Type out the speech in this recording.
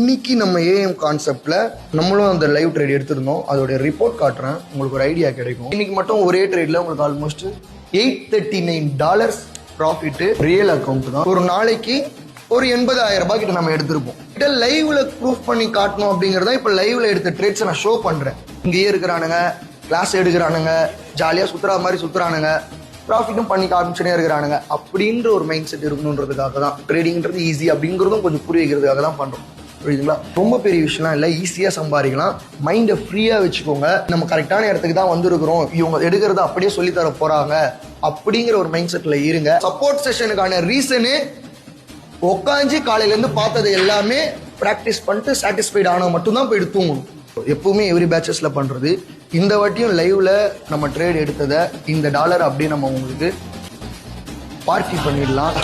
இன்னைக்கு நம்ம ஏஎம் கான்செப்ட்ல நம்மளும் அந்த லைவ் ட்ரேட் எடுத்திருந்தோம். அதோட ரிப்போர்ட் காட்டுறேன், உங்களுக்கு ஒரு ஐடியா கிடைக்கும். இன்னைக்கு மட்டும் ஒரே ட்ரேட்ல உங்களுக்கு ஆல்மோஸ்ட் $839 ப்ராஃபிட் ரியல் அக்கௌண்ட் தான். ஒரு நாளைக்கு ஒரு 80,000 ரூபாய் கிட்ட நம்ம எடுத்திருப்போம். லைவ்ல ப்ரூஃப் பண்ணி காட்டணும் அப்படிங்கறத இப்ப லைவ்ல எடுத்த ட்ரேட்ஸ் நான் ஷோ பண்றேன். இங்கேயே இருக்கிறானுங்க, கிளாஸ் எடுக்கிறானுங்க, ஜாலியா சுத்துறா மாதிரி சுத்துறானுங்க, ப்ராஃபிட்டும் பண்ணி காமிச்சுனே இருக்கிறானுங்க. அப்படின்ற ஒரு மைண்ட் செட் இருக்கணுன்றதுக்காக தான் ட்ரேடிங்ன்றது ஈஸி அப்படிங்கிறதும் கொஞ்சம் புரிய வைக்கிறதுக்காக தான் பண்றோம். புரியுதுங்களா? ரொம்ப பெரிய விஷயம்லாம் இல்லை, ஈஸியா சம்பாதிக்கலாம். மைண்டை ஃப்ரீயா வச்சுக்கோங்க. நம்ம கரெக்டான இடத்துக்கு தான் வந்திருக்கிறோம், இவங்க எடுக்கிறத அப்படியே சொல்லி தர போறாங்க அப்படிங்கிற ஒரு மைண்ட் செட்ல இருங்க. சப்போர்ட் செஷனுக்கான ரீசனு உட்காந்து காலையில இருந்து பார்த்தது எல்லாமே பிராக்டிஸ் பண்ணிட்டு சாட்டிஸ்ஃபைட் ஆனா மட்டும்தான் போய் தூங்கணும். எப்பவுமே எவ்ரி பேட்சஸ்ல பண்றது. இந்த வாட்டியும் லைவ்ல நம்ம ட்ரேட் எடுத்ததை இந்த டாலர் அப்படியே நம்ம உங்களுக்கு பார்ட்டி பண்ணிடலாம்.